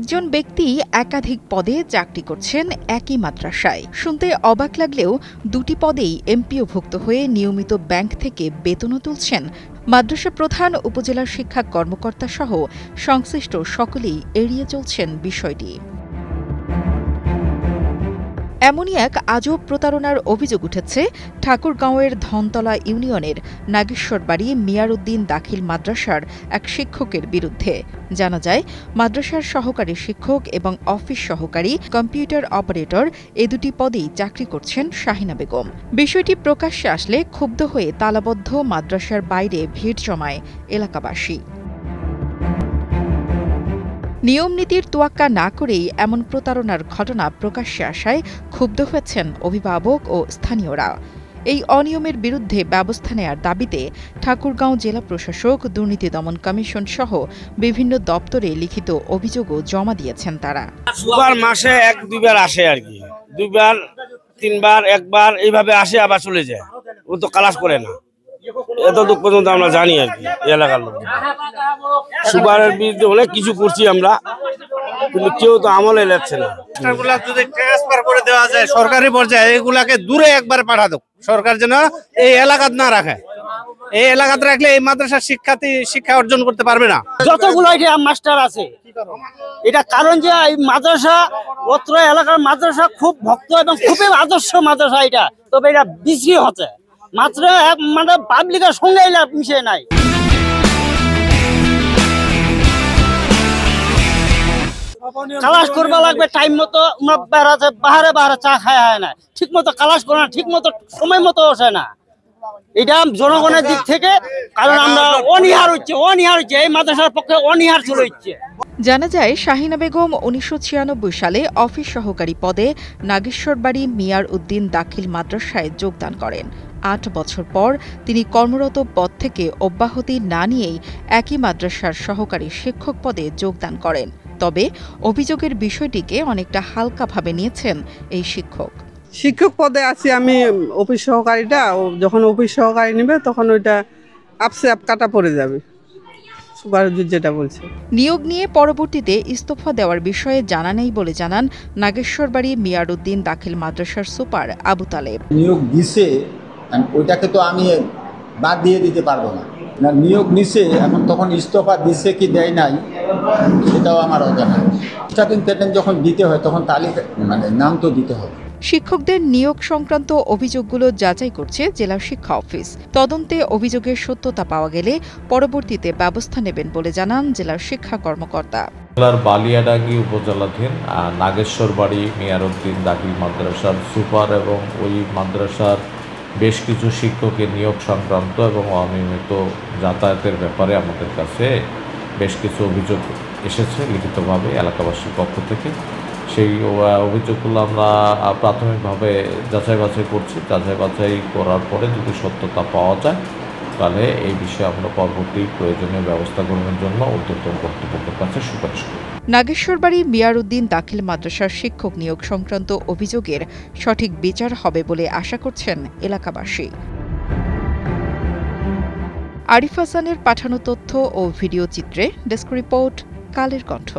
একজন ব্যক্তি একাধিক পদে চাকরি করছেন একই মাদ্রাসায়। শুনতে অবাক লাগলেও দুটি পদেই এমপিওভুক্ত হয়ে নিয়মিত ব্যাংক থেকে বেতনও তুলছেন মাদ্রাসা প্রধান, উপজেলা শিক্ষা কর্মকর্তা সহ সংশ্লিষ্ট সকলেই এড়িয়ে চলছেন বিষয়টি। এমনই এক আজব প্রতারণার অভিযোগ উঠেছে ঠাকুরগাঁওয়ের ধনতলা ইউনিয়নের নাগেশ্বরবাড়ি মিয়ার উদ্দিন দাখিল মাদ্রাসার এক শিক্ষকের বিরুদ্ধে। জানা যায়, মাদ্রাসার সহকারী শিক্ষক এবং অফিস সহকারী, কম্পিউটার অপারেটর এ দুটি পদেই চাকরি করছেন শাহিনা বেগম। বিষয়টি প্রকাশ্যে আসলে ক্ষুব্ধ হয়ে তালাবদ্ধ মাদ্রাসার বাইরে ভিড় জমায় এলাকাবাসী। নিয়ম নীতির তোয়াক্কা না করেই এমন প্রতারণার ঘটনা প্রকাশ্যে আসায় ক্ষুব্ধ হয়েছেন অভিভাবক ও স্থানীয়রা। এই অনিয়মের বিরুদ্ধে ব্যবস্থা নেয়ার দাবিতে ঠাকুরগাঁও জেলা প্রশাসক, দুর্নীতি দমন কমিশন সহ বিভিন্ন দপ্তরে লিখিত অভিযোগও জমা দিয়েছেন তারা। মাসে এক দুইবার আসে আর কি, দুইবার তিনবার একবার এইভাবে আসে আবার চলে যায়। ও তো ক্লাস করে না, এতটুকু পর্যন্ত আমরা জানি আর কি। এলাকার লোক সুপারের বিরুদ্ধে অনেক কিছু করছি আমরা, কিন্তু কেউ তো আমলে নিচ্ছে না। যদি ট্রান্সফার করে দেওয়া যায় সরকারি পর্যায়ে, এগুলাকে দূরে একবার পাঠা দেব, সরকার যেন এই এলাকাত না রাখে। এই এলাকাতে রাখলে এই মাদ্রাসার শিক্ষার্থী শিক্ষা অর্জন করতে পারবে না। যতগুলো মাস্টার আছে, এটা কারণ যে এই মাদ্রাসা, অত্র এলাকার মাদ্রাসা খুব ভক্ত এবং খুবই আদর্শ মাদ্রাসা এটা, তবে এটা বিক্রি হচ্ছে মাত্র মানে পাবলিকের সঙ্গে মিশে নাই। ক্লাস করবা লাগবে টাইম মতো, বাহারে বাহারে চা খায় হয় না, ঠিক মতো ক্লাস করে না, ঠিক মতো সময় মতো আসে না। এটা জনগণের দিক থেকে, কারণ আমরা অনীহার হচ্ছে এই মাদ্রাসার পক্ষে অনীহার চলে হচ্ছে। জানা যায়, শাহিনা বেগম 1996 সালে অফিস সহকারী পদে নাগেশ্বরবাড়ি মিয়ার উদ্দিন দাখিল মাদ্রাসায় যোগদান করেন। 8 বছর পর তিনি কর্মরত পদ থেকে অব্যাহতি না নিয়েই একই মাদ্রাসার সহকারী শিক্ষক পদে যোগদান করেন। তবে অভিযোগের বিষয়টিকে অনেকটা হালকাভাবে নিয়েছেন এই শিক্ষক। শিক্ষক পদে আছি আমি, অফিস সহকারীটা যখন অফিস সহকারী নেবে তখন ওইটা আপসে আপ কাটা পড়ে যাবে, যেটা বলছে। নিয়োগ নিয়ে পরবর্তীতে ইস্তফা দেওয়ার বিষয়ে জানা নেই বলে জানান নাগেশ্বরবাড়ি মিয়ার উদ্দিন দাখিল মাদ্রাসার সুপার আবু তালেব। নিয়োগ দিছে, ওইটাকে তো আমি বাদ দিয়ে দিতে পারবো না। নিয়োগ নিছে, এখন তখন ইস্তফা দিচ্ছে কি দেয় নাই সেটাও আমার অজানা। স্টার্টিং প্যাটার্ন যখন দিতে হয় তখন তালিকা মানে নাম তো দিতে হবে। শিক্ষকদের নিয়োগ সংক্রান্ত অভিযোগগুলো যাচাই করছে জেলা শিক্ষা অফিস। তদন্তে অভিযোগের সত্যতা পাওয়া গেলে পরবর্তীতে ব্যবস্থা নেবেন বলে জানান জেলার শিক্ষা কর্মকর্তা। জেলার বালিয়াডাঙ্গি উপজেলাধীন নাগেশ্বরবাড়ি মিয়ার উদ্দিন দাখিল মাদ্রাসার সুপার এবং ওই মাদ্রাসার বেশ কিছু শিক্ষকের নিয়োগ সংক্রান্ত এবং অনিয়মিত যাতায়াতের ব্যাপারে আমাদের কাছে বেশ কিছু অভিযোগ এসেছে লিখিতভাবে এলাকাবাসীর পক্ষ থেকে। সেই অভিযোগগুলো আমরা প্রাথমিকভাবে যাচাই বাছাই করছি। যাচাই বাছাই করার পরে যদি সত্যতা পাওয়া যায় তাহলে এই বিষয়ে আমরা পরবর্তী প্রয়োজনীয় ব্যবস্থা গ্রহণের জন্য ঊর্ধ্বতন কর্তৃপক্ষের কাছে সুপারিশ করব। নাগেশ্বরবাড়ি মিয়ার উদ্দিন দাখিল মাদ্রাসার শিক্ষক নিয়োগ সংক্রান্ত অভিযোগের সঠিক বিচার হবে বলে আশা করছেন এলাকাবাসী। আরিফ হাসানের পাঠানো তথ্য ও ভিডিও চিত্রে ডেস্ক রিপোর্ট, কালের কণ্ঠ।